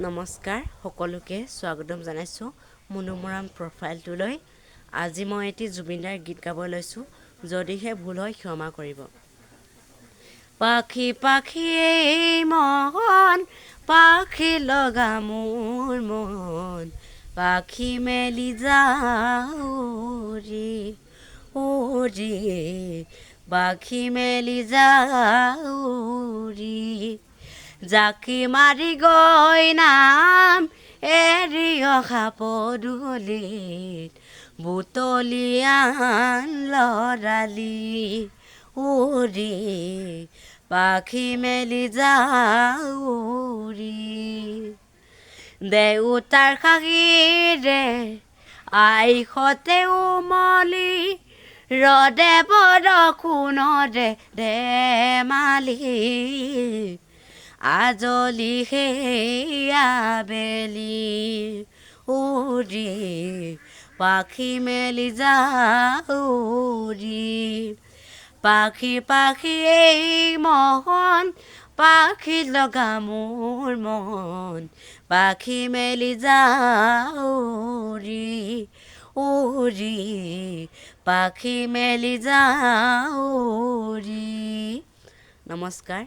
নমস্কাৰ সকলোকে স্বাগতম জনাইছোঁ মনোমৰাম প্ৰফাইলটোলৈ। আজি মই এটি জুবিনদাৰ গীত গাব লৈছোঁ, যদিহে ভুল হয় ক্ষমা কৰিব। পাখি পাখি এই মন, পাখি লগা মোৰ মন, পাখি মেলি যাওঁ ৰে ৰে, পাখি মেলি যাওঁ ৰে, জাকি মাৰি গৈ নাম এৰি অহা পদূলিত, বুটলিয়ান লৰালি ৰে, পাখি মেলি যাওঁ ৰে। দেউতাৰ খাগিৰে আইসতে উমলি, ৰদে বৰষুণৰে ধেমালি, আজলি সেই আবেলি ৰে, পাখি মেলি যাওঁ ৰে। পাখি পাখি এই মন, পাখি লগা মোৰ মন, পাখি মেলি যাওঁ ৰে ৰে, পাখি মেলি যাওঁ ৰে। নমস্কাৰ।